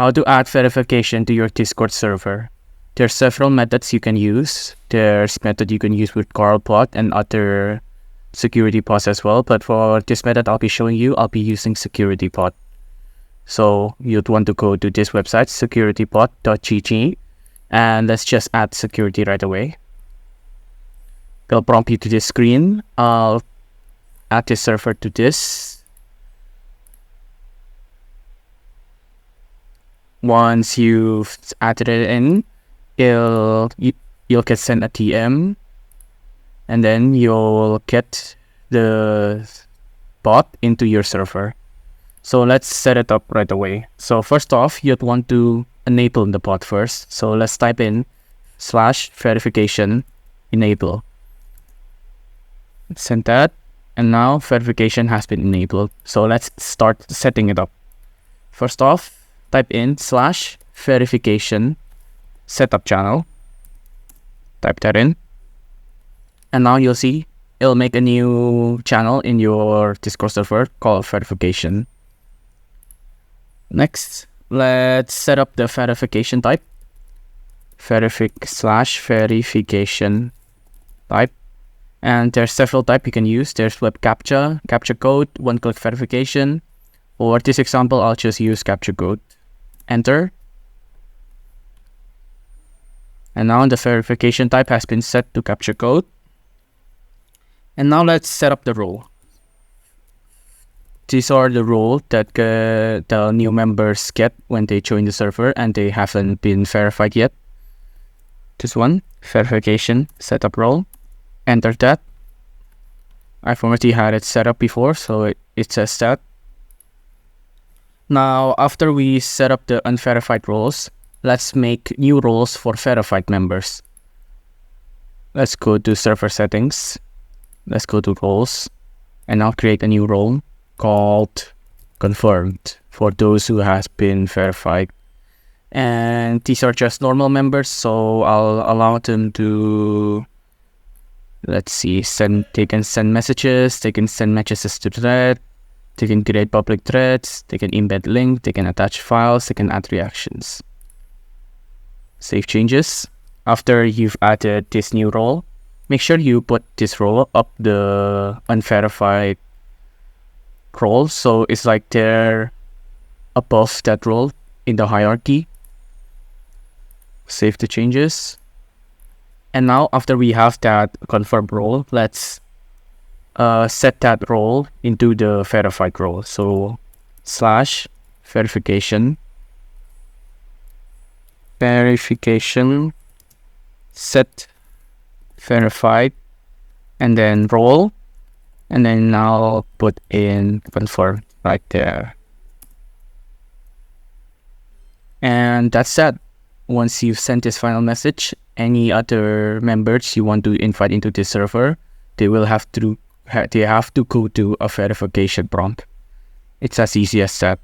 How to add verification to your Discord server. There's several methods you can use. There's method you can use with CoralBot and other security pods as well. But for this method I'll be showing you, I'll be using SecurityPod. So you'd want to go to this website, securitypod.gg, and let's just add security right away. It'll prompt you to this screen. I'll add this server to this. Once you've added it in, you'll get sent a TM, and then you'll get the bot into your server. So let's set it up right away. So first off, you'd want to enable the bot first. So let's type in /verification enable. Send that, and now verification has been enabled. So let's start setting it up. First off, type in /verification setup channel. Type that in, and now you'll see it'll make a new channel in your Discord server called verification. Next, let's set up the verification type. /verification type, and there's several types you can use. There's web captcha, captcha code, one-click verification. For this example, I'll just use captcha code. Enter. And now the verification type has been set to captcha code. And now let's set up the role. These are the roles that the new members get when they join the server and they haven't been verified yet. This one, verification setup role. Enter that. I've already had it set up before, so it says that. Now, after we set up the unverified roles, let's make new roles for verified members. Let's go to server settings. Let's go to roles, and I'll create a new role called confirmed for those who has been verified. And these are just normal members, so I'll allow them to, let's see, they can send messages, they can send messages to thread, they can create public threads, they can embed links, they can attach files, they can add reactions. Save changes. After you've added this new role, make sure you put this role up the unverified role, so it's like they're above that role in the hierarchy. Save the changes. And now after we have that confirmed role, let's set that role into the verified role. So /verification set verified, and then role, and then now put in confirm right there. And that's that. Once you've sent this final message, any other members you want to invite into this server, they have to go to a verification prompt. It's as easy as that.